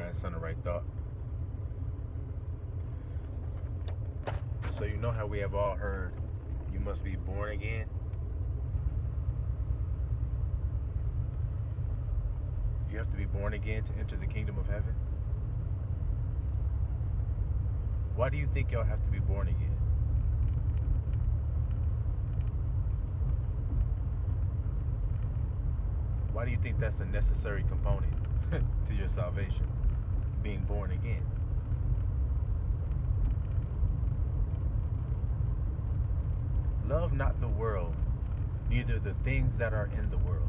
grandson the right thought. So you know how we have all heard, you must be born again? You have to be born again to enter the kingdom of heaven? Why do you think y'all have to be born again? Why do you think that's a necessary component to your salvation? Being born again. Love not the world, neither the things that are in the world.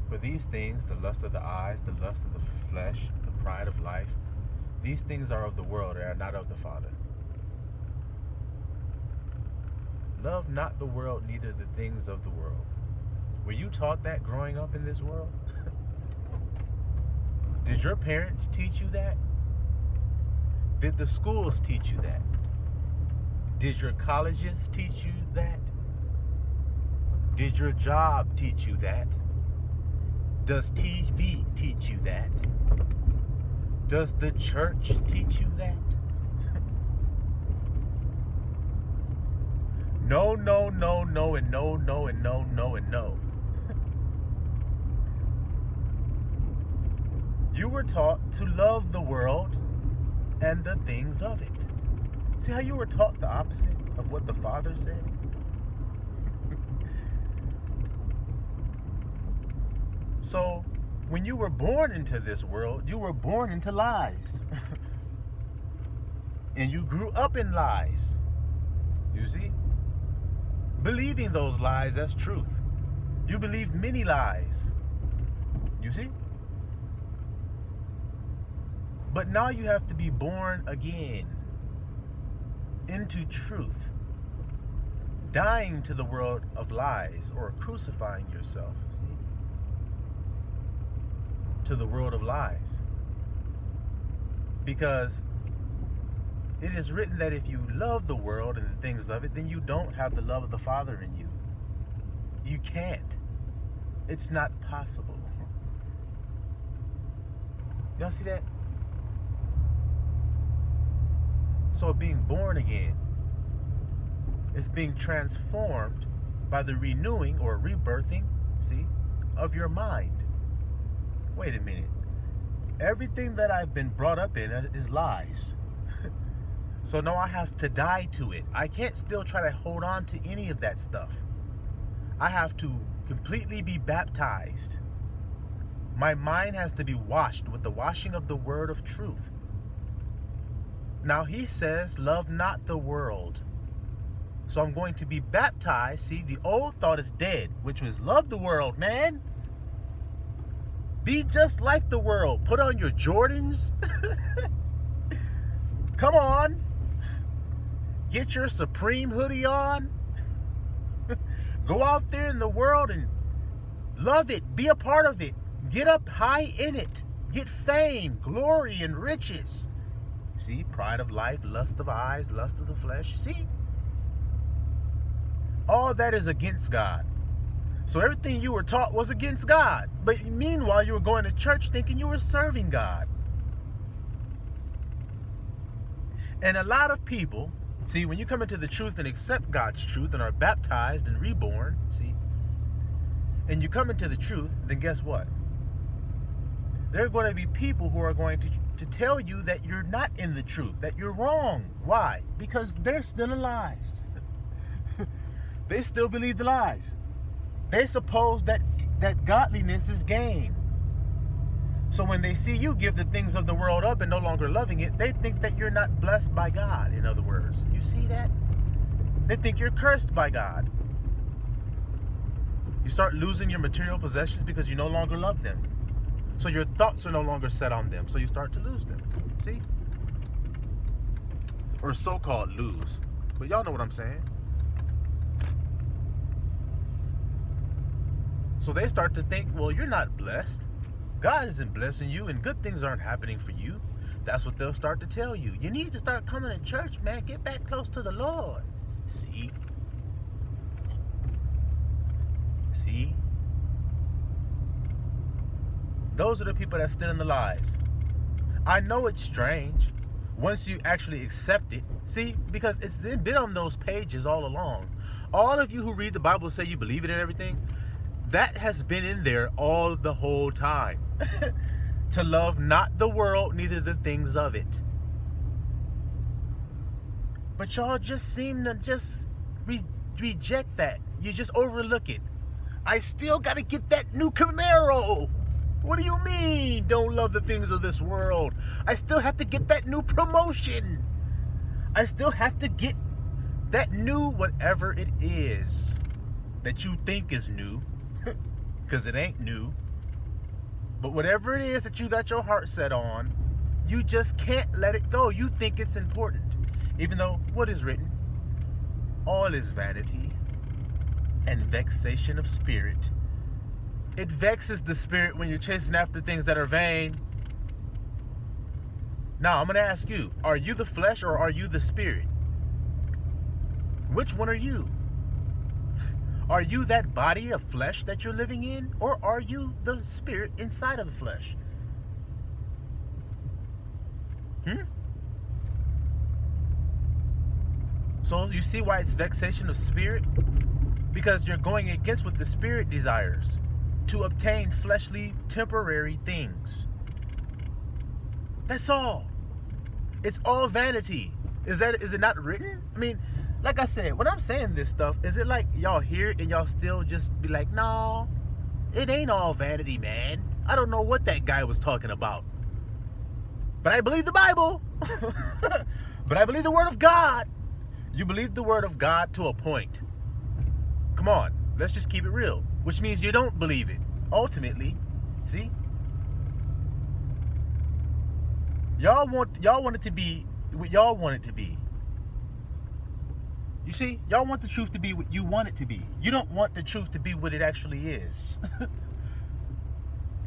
For these things, the lust of the eyes, the lust of the flesh, the pride of life, these things are of the world and are not of the Father. Love not the world, neither the things of the world. Were you taught that growing up in this world? Did your parents teach you that? Did the schools teach you that? Did your colleges teach you that? Did your job teach you that? Does TV teach you that? Does the church teach you that? No, no, no, no, and no, no, and no, no, and no. You were taught to love the world and the things of it. See how you were taught the opposite of what the Father said? So, when you were born into this world, you were born into lies. And you grew up in lies. You see? Believing those lies as truth. You believed many lies. You see? But now you have to be born again into truth. Dying to the world of lies, or crucifying yourself, see? To the world of lies. Because it is written that if you love the world and the things of it, then you don't have the love of the Father in you. You can't. It's not possible. Y'all see that? So being born again is being transformed by the renewing or rebirthing, see, of your mind. Wait a minute. Everything that I've been brought up in is lies. So now I have to die to it. I can't still try to hold on to any of that stuff. I have to completely be baptized. My mind has to be washed with the washing of the word of truth. Now he says, love not the world. So I'm going to be baptized. See, the old thought is dead, which was love the world, man. Be just like the world. Put on your Jordans. Come on. Get your Supreme hoodie on. Go out there in the world and love it. Be a part of it. Get up high in it. Get fame, glory, and riches. See, pride of life, lust of eyes, lust of the flesh. See? All that is against God. So everything you were taught was against God. But meanwhile, you were going to church thinking you were serving God. And a lot of people, see, when you come into the truth and accept God's truth and are baptized and reborn, see, and you come into the truth, then guess what? There are going to be people who are going to tell you that you're not in the truth, that you're wrong. Why? Because they're still in lies. They still believe the lies. They suppose that godliness is gain. So when they see you give the things of the world up and no longer loving it, they think that you're not blessed by God, in other words. You see that? They think you're cursed by God. You start losing your material possessions because you no longer love them. So your thoughts are no longer set on them, so you start to lose them. See? Or so-called lose. But y'all know what I'm saying. So they start to think, well, you're not blessed. God isn't blessing you, and good things aren't happening for you. That's what they'll start to tell you. You need to start coming to church, man. Get back close to the Lord. See? See? Those are the people that stand in the lies. I know it's strange once you actually accept it. See, because it's been on those pages all along. All of you who read the Bible say you believe it and everything, that has been in there all the whole time. To love not the world, neither the things of it. But y'all just seem to just reject that. You just overlook it. I still got to get that new Camaro. What do you mean, don't love the things of this world? I still have to get that new promotion. I still have to get that new whatever it is that you think is new, because it ain't new. But whatever it is that you got your heart set on, you just can't let it go. You think it's important. Even though what is written? All is vanity and vexation of spirit. It vexes the spirit when you're chasing after things that are vain. Now, I'm going to ask you, are you the flesh or are you the spirit? Which one are you? Are you that body of flesh that you're living in, or are you the spirit inside of the flesh? So you see why it's vexation of spirit? Because you're going against what the spirit desires, to obtain fleshly, temporary things. That's all. It's all vanity. Is it not written? I mean, like I said, when I'm saying this stuff, is it like y'all hear it and y'all still just be like, no, it ain't all vanity, man. I don't know what that guy was talking about. But I believe the Bible. But I believe the Word of God. You believe the Word of God to a point. Come on, let's just keep it real. Which means you don't believe it. Ultimately, see? Y'all want it to be what y'all want it to be. You see, y'all want the truth to be what you want it to be. You don't want the truth to be what it actually is.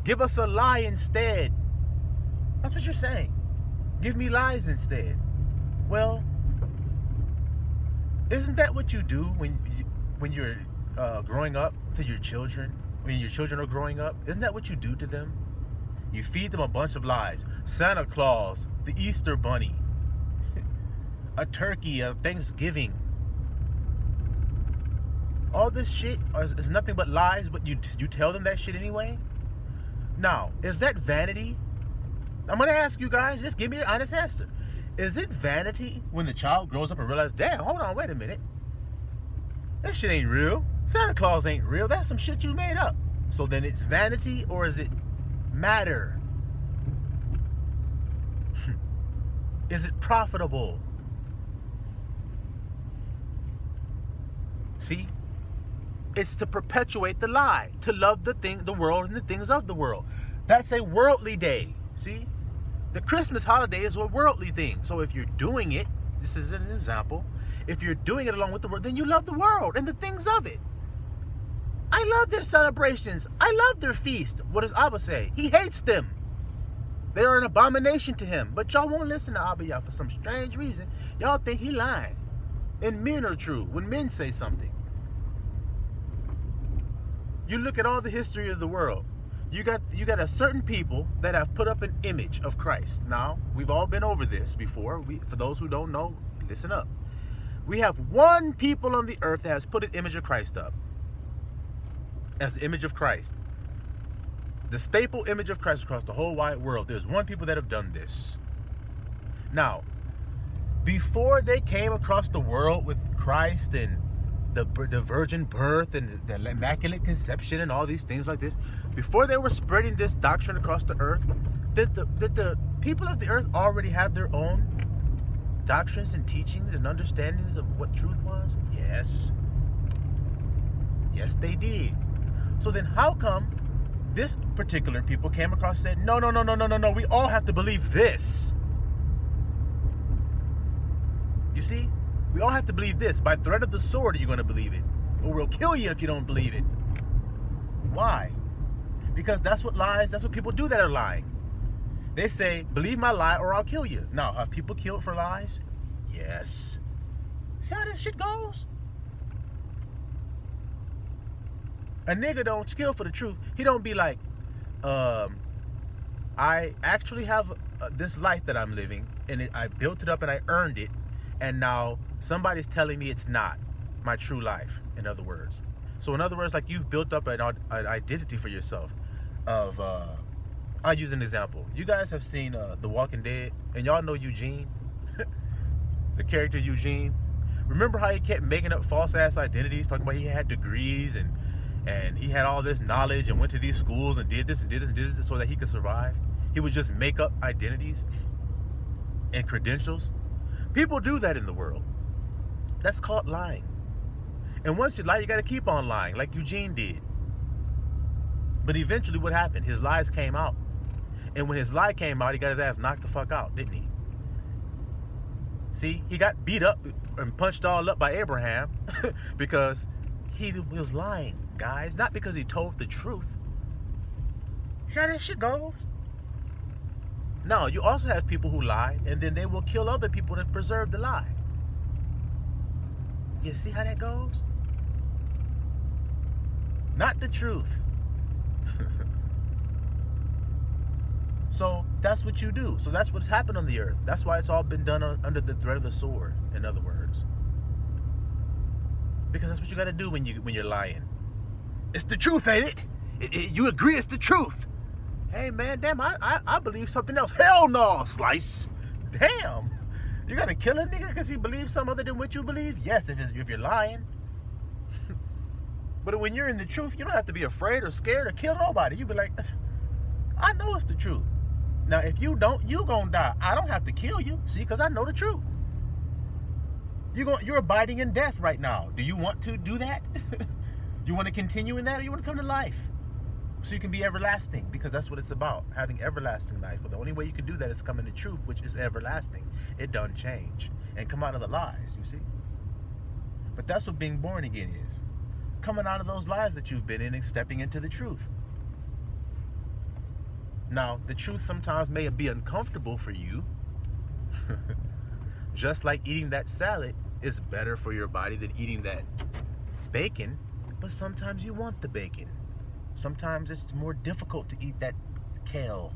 Give us a lie instead. That's what you're saying. Give me lies instead. Well, isn't that what you do when you're growing up to your children? When your children are growing up, isn't that what you do to them? You feed them a bunch of lies. Santa Claus, the Easter Bunny, a turkey, a Thanksgiving. All this shit is nothing but lies, but you tell them that shit anyway? Now, is that vanity? I'm going to ask you guys, just give me an honest answer. Is it vanity when the child grows up and realizes, damn, hold on, wait a minute. That shit ain't real. Santa Claus ain't real. That's some shit you made up. So then it's vanity, or is it matter? Is it profitable? See? It's to perpetuate the lie, to love the world and the things of the world. That's a worldly day. See? The Christmas holiday is a worldly thing. So if you're doing it, this is an example, if you're doing it along with the world, then you love the world and the things of it. I love their celebrations. I love their feast. What does Abba say? He hates them. They are an abomination to him. But y'all won't listen to Abba, y'all, for some strange reason. Y'all think he lying. And men are true when men say something. You look at all the history of the world. You got a certain people that have put up an image of Christ. Now, we've all been over this before. For those who don't know, listen up. We have one people on the earth that has put an image of Christ up. As the image of Christ. The staple image of Christ across the whole wide world. There's one people that have done this. Now, before they came across the world with Christ and the virgin birth and the immaculate conception and all these things like this, before they were spreading this doctrine across the earth, did the people of the earth already have their own doctrines and teachings and understandings of what truth was? Yes. Yes, they did. So then how come this particular people came across and said, no, we all have to believe this? You see? We all have to believe this. By threat of the sword, you're going to believe it. Or we'll kill you if you don't believe it. Why? Because that's what people do that are lying. They say, believe my lie or I'll kill you. Now, have people killed for lies? Yes. See how this shit goes? A nigga don't kill for the truth. He don't be like, I actually have this life that I'm living, and I built it up and I earned it, and now somebody's telling me it's not my true life. In other words, so in other words, like you've built up an identity for yourself. Of I'll use an example. You guys have seen The Walking Dead, and y'all know Eugene, the character Eugene. Remember how he kept making up false ass identities, talking about he had degrees and he had all this knowledge and went to these schools and did this and did this and did this so that he could survive. He would just make up identities and credentials. People do that in the world. That's called lying. And once you lie, you got to keep on lying, like Eugene did. But eventually, what happened? His lies came out. And when his lie came out, he got his ass knocked the fuck out, didn't he? See, he got beat up and punched all up by Abraham because he was lying, guys. Not because he told the truth. See how that shit goes? No, you also have people who lie, and then they will kill other people to preserve the lie. You see how that goes? Not the truth. So that's what you do. So that's what's happened on the earth. That's why it's all been done under the threat of the sword, in other words. Because that's what you got to do when you're lying. It's the truth, ain't it? You agree it's the truth. Hey, man, damn, I believe something else. Hell no, Slice. Damn. You got to kill a nigga because he believes something other than what you believe? Yes, if you're lying. But when you're in the truth, you don't have to be afraid or scared or kill nobody. You be like, I know it's the truth. Now, if you don't, you gonna die. I don't have to kill you, see, because I know the truth. You're abiding in death right now. Do you want to do that? You want to continue in that, or you want to come to life? So you can be everlasting, because that's what it's about, having everlasting life. But the only way you can do that is come in the truth, which is everlasting. It doesn't change. And come out of the lies, you see? But that's what being born again is. Coming out of those lies that you've been in and stepping into the truth. Now, the truth sometimes may be uncomfortable for you. Just like eating that salad is better for your body than eating that bacon, but sometimes you want the bacon. Sometimes it's more difficult to eat that kale.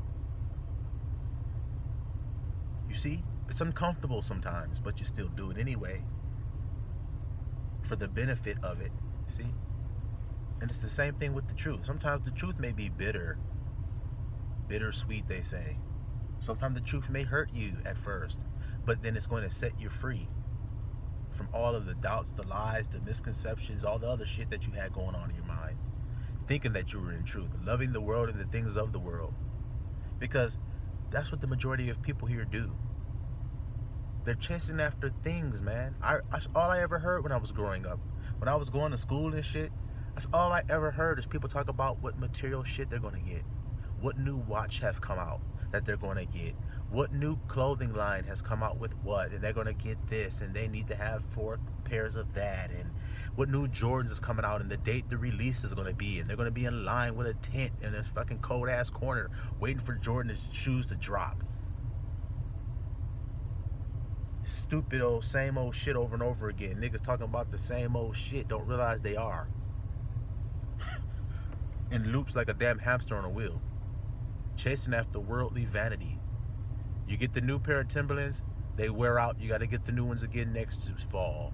You see? It's uncomfortable sometimes, but you still do it anyway. For the benefit of it, see? And it's the same thing with the truth. Sometimes the truth may be bittersweet, they say. Sometimes the truth may hurt you at first, but then it's going to set you free from all of the doubts, the lies, the misconceptions, all the other shit that you had going on in your mind, thinking that you were in truth, loving the world and the things of the world. Because that's what the majority of people here do. They're chasing after things, man. That's all I ever heard when I was growing up. When I was going to school and shit, that's all I ever heard is people talk about what material shit they're going to get. What new watch has come out that they're going to get. What new clothing line has come out with what. And they're going to get this. And they need to have 4 pairs of that. And what new Jordans is coming out and the date the release is going to be. And they're going to be in line with a tent in this fucking cold ass corner waiting for Jordan's shoes to drop. Stupid old same old shit over and over again. Niggas talking about the same old shit, don't realize they are. In loops like a damn hamster on a wheel. Chasing after worldly vanity. You get the new pair of Timberlands, they wear out, you gotta get the new ones again next fall.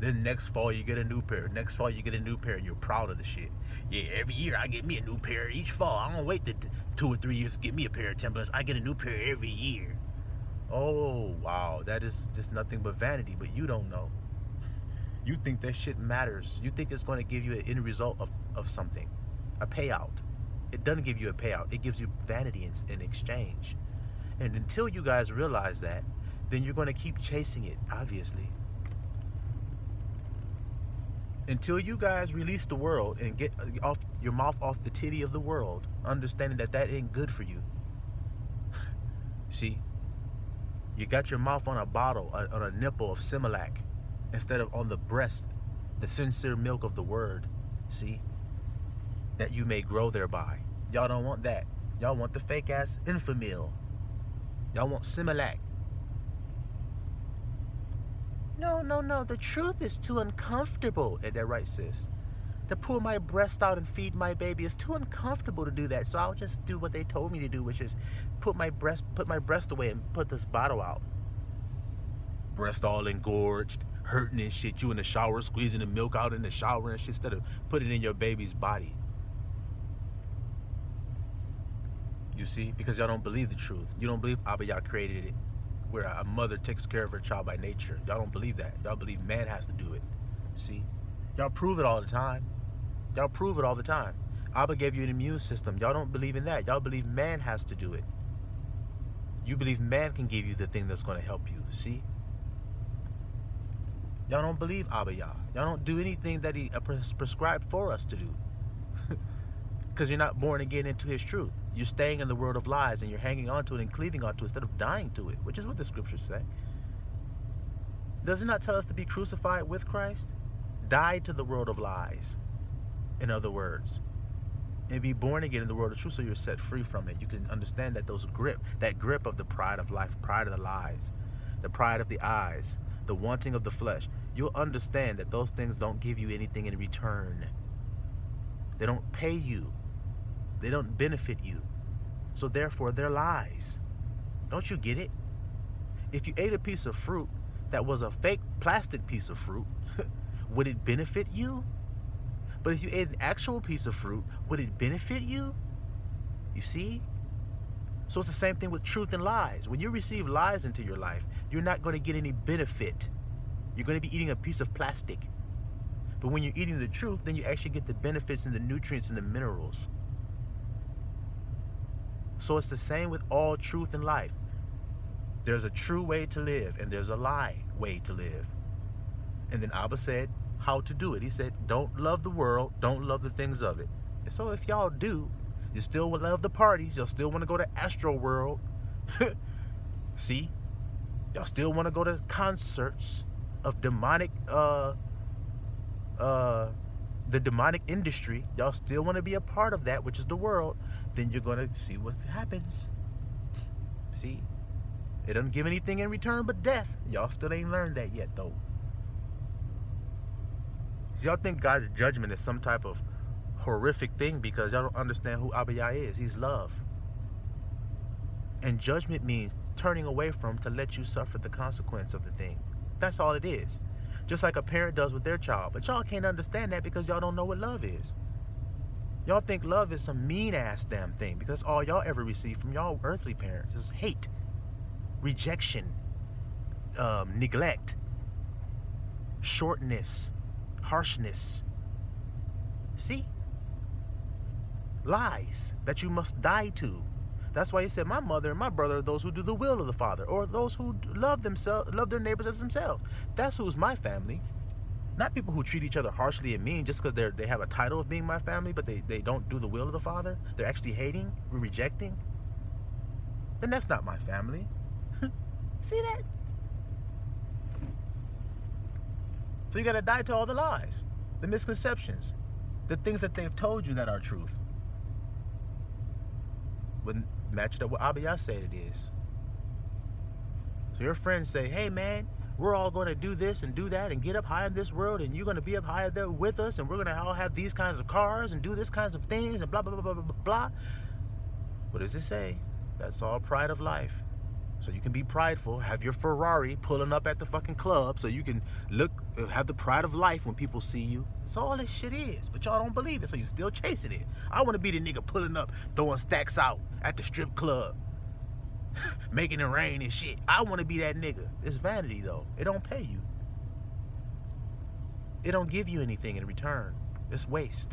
Then next fall you get a new pair. Next fall you get a new pair and you're proud of the shit. Yeah, every year I get me a new pair each fall. I don't wait 2 or 3 years to get me a pair of Timberlands. I get a new pair every year. Oh, wow, that is just nothing but vanity, but you don't know. You think that shit matters. You think it's going to give you an end result of something, a payout. It doesn't give you a payout. It gives you vanity in exchange. And until you guys realize that, then you're going to keep chasing it, obviously. Until you guys release the world and get off your mouth off the titty of the world, understanding that that ain't good for you. See? You got your mouth on a bottle, on a nipple of Similac, instead of on the breast, the sincere milk of the word, see? That you may grow thereby. Y'all don't want that. Y'all want the fake ass Infamil. Y'all want Similac. No, the truth is too uncomfortable. Ain't that right, sis? To pull my breast out and feed my baby is too uncomfortable to do that. So I'll just do what they told me to do, which is put my breast away and put this bottle out. Breast all engorged, hurting and shit. You in the shower, squeezing the milk out in the shower and shit instead of putting it in your baby's body. You see? Because y'all don't believe the truth. You don't believe Abba Yah created it, where a mother takes care of her child by nature. Y'all don't believe that. Y'all believe man has to do it. See? Y'all prove it all the time. Y'all prove it all the time. Abba gave you an immune system. Y'all don't believe in that. Y'all believe man has to do it. You believe man can give you the thing that's going to help you. See? Y'all don't believe Abba Yah. Y'all don't do anything that he prescribed for us to do. Because you're not born again into his truth. You're staying in the world of lies and you're hanging on to it and cleaving onto it instead of dying to it, which is what the scriptures say. Does it not tell us to be crucified with Christ? Die to the world of lies, in other words. And be born again in the world of truth so you're set free from it. You can understand that that grip of the pride of life, pride of the lies, the pride of the eyes, the wanting of the flesh. You'll understand that those things don't give you anything in return. They don't pay you. They don't benefit you. So therefore, they're lies. Don't you get it? If you ate a piece of fruit that was a fake plastic piece of fruit, would it benefit you? But if you ate an actual piece of fruit, would it benefit you? You see? So it's the same thing with truth and lies. When you receive lies into your life, you're not going to get any benefit. You're going to be eating a piece of plastic. But when you're eating the truth, then you actually get the benefits and the nutrients and the minerals. So it's the same with all truth in life. There's a true way to live and there's a lie way to live. And then Abba said how to do it. He said, don't love the world, don't love the things of it. And so if y'all do, you still will love the parties, you'll still want to go to Astro World. See? Y'all still want to go to concerts of demonic the demonic industry. Y'all still want to be a part of that, which is the world. Then you're going to see what happens. See? It doesn't give anything in return but death. Y'all still ain't learned that yet, though. Y'all think God's judgment is some type of horrific thing because y'all don't understand who Abba Yah is. He's love. And judgment means turning away from to let you suffer the consequence of the thing. That's all it is. Just like a parent does with their child. But y'all can't understand that because y'all don't know what love is. Y'all think love is some mean-ass damn thing because all y'all ever received from y'all earthly parents is hate, rejection, neglect, shortness, harshness. See? Lies that you must die to. That's why he said, my mother and my brother are those who do the will of the Father, or those who love their neighbors as themselves. That's who's my family. Not people who treat each other harshly and mean just because they have a title of being my family, but they don't do the will of the Father. They're actually hating, rejecting. Then that's not my family. See that? So you got to die to all the lies, the misconceptions, the things that they've told you that are truth. Wouldn't match it up what Abba Yah said it is. So your friends say, hey man, we're all going to do this and do that and get up high in this world and you're going to be up high there with us and we're going to all have these kinds of cars and do this kinds of things and blah, blah, blah, blah, blah, blah. What does it say? That's all pride of life. So you can be prideful, have your Ferrari pulling up at the fucking club so you can have the pride of life when people see you. That's all this shit is. But y'all don't believe it, so you still chasing it. I want to be the nigga pulling up, throwing stacks out at the strip club, making it rain and shit. I want to be that nigga. It's vanity though. It don't pay you. It don't give you anything in return. It's waste.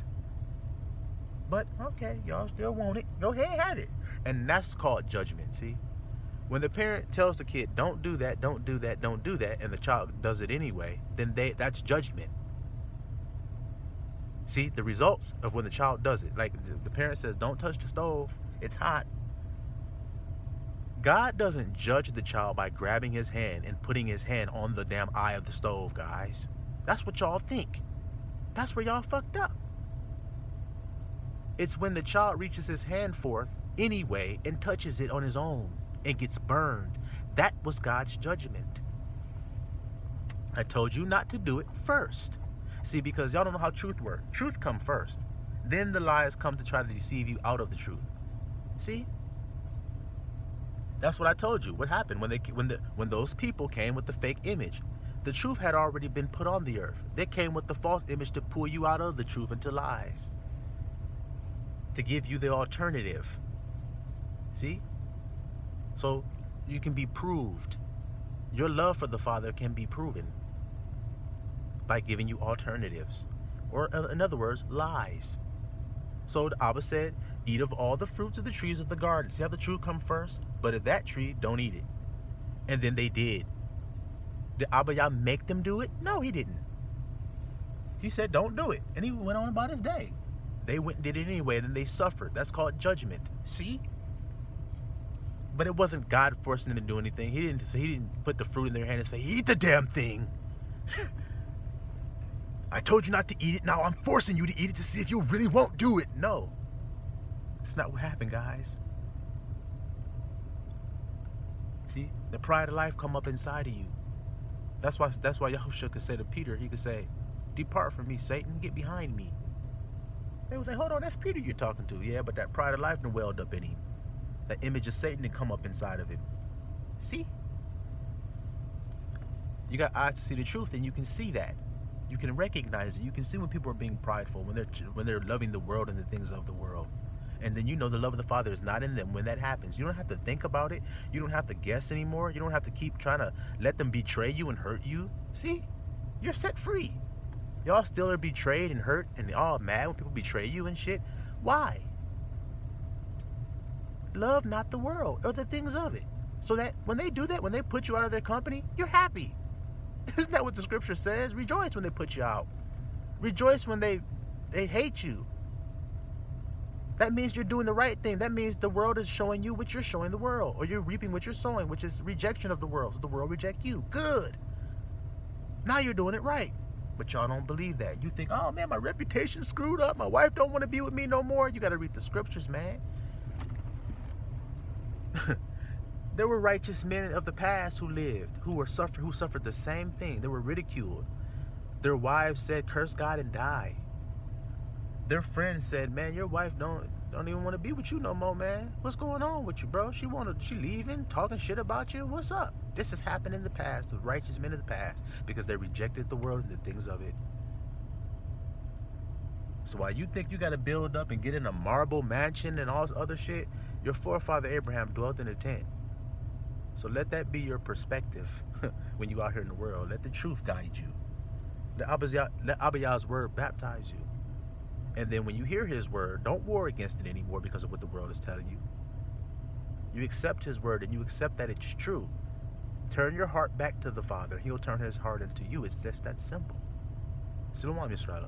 But okay, y'all still want it. Go ahead, have it. And that's called judgment, see? When the parent tells the kid, don't do that, don't do that, don't do that, and the child does it anyway, then that's judgment. See, the results of when the child does it, like the parent says, don't touch the stove, it's hot. God doesn't judge the child by grabbing his hand and putting his hand on the damn eye of the stove, guys. That's what y'all think. That's where y'all fucked up. It's when the child reaches his hand forth anyway and touches it on his own and gets burned. That was God's judgment. I told you not to do it first. See, because y'all don't know how truth works. Truth come first. Then the lies come to try to deceive you out of the truth. See? That's what I told you. What happened when those people came with the fake image? The truth had already been put on the earth. They came with the false image to pull you out of the truth into lies. To give you the alternative. See? So you can be proved. Your love for the Father can be proven by giving you alternatives. Or in other words, lies. So the Abba said, eat of all the fruits of the trees of the garden. See how the truth come first? But of that tree, don't eat it. And then they did. Did Abba Yah make them do it? No, he didn't. He said, don't do it. And he went on about his day. They went and did it anyway, and then they suffered. That's called judgment. See? But it wasn't God forcing them to do anything. He didn't put the fruit in their hand and say, eat the damn thing. I told you not to eat it. Now I'm forcing you to eat it to see if you really won't do it. No. That's not what happened, guys. See? The pride of life come up inside of you. That's why Yahushua could say to Peter, he could say, depart from me, Satan, get behind me. They would say, hold on, that's Peter you're talking to. Yeah, but that pride of life done welled up in him. That image of Satan done come up inside of him. See? You got eyes to see the truth, and you can see that. You can recognize it. You can see when people are being prideful, when they're loving the world and the things of the world. And then you know the love of the Father is not in them when that happens. You don't have to think about it. You don't have to guess anymore. You don't have to keep trying to let them betray you and hurt you. See? You're set free. Y'all still are betrayed and hurt and all mad when people betray you and shit. Why? Love not the world or the things of it. So that when they do that, when they put you out of their company, you're happy. Isn't that what the scripture says? Rejoice when they put you out. Rejoice when they hate you. That means you're doing the right thing. That means the world is showing you what you're showing the world. Or you're reaping what you're sowing, which is rejection of the world. So the world reject you. Good. Now you're doing it right. But y'all don't believe that. You think, oh man, my reputation's screwed up. My wife don't want to be with me no more. You got to read the scriptures, man. There were righteous men of the past who lived, who suffered the same thing. They were ridiculed. Their wives said, curse God and die. Their friends said, man, your wife don't even want to be with you no more, man. What's going on with you, bro? She leaving, talking shit about you. What's up? This has happened in the past, the righteous men of the past, because they rejected the world and the things of it. So while you think you got to build up and get in a marble mansion and all this other shit, your forefather Abraham dwelt in a tent. So let that be your perspective when you out here in the world. Let the truth guide you. Let Abba Yah's word baptize you. And then when you hear his word, don't war against it anymore because of what the world is telling you. You accept his word and you accept that it's true. Turn your heart back to the Father. He'll turn his heart into you. It's just that simple. Shalom Yisrael.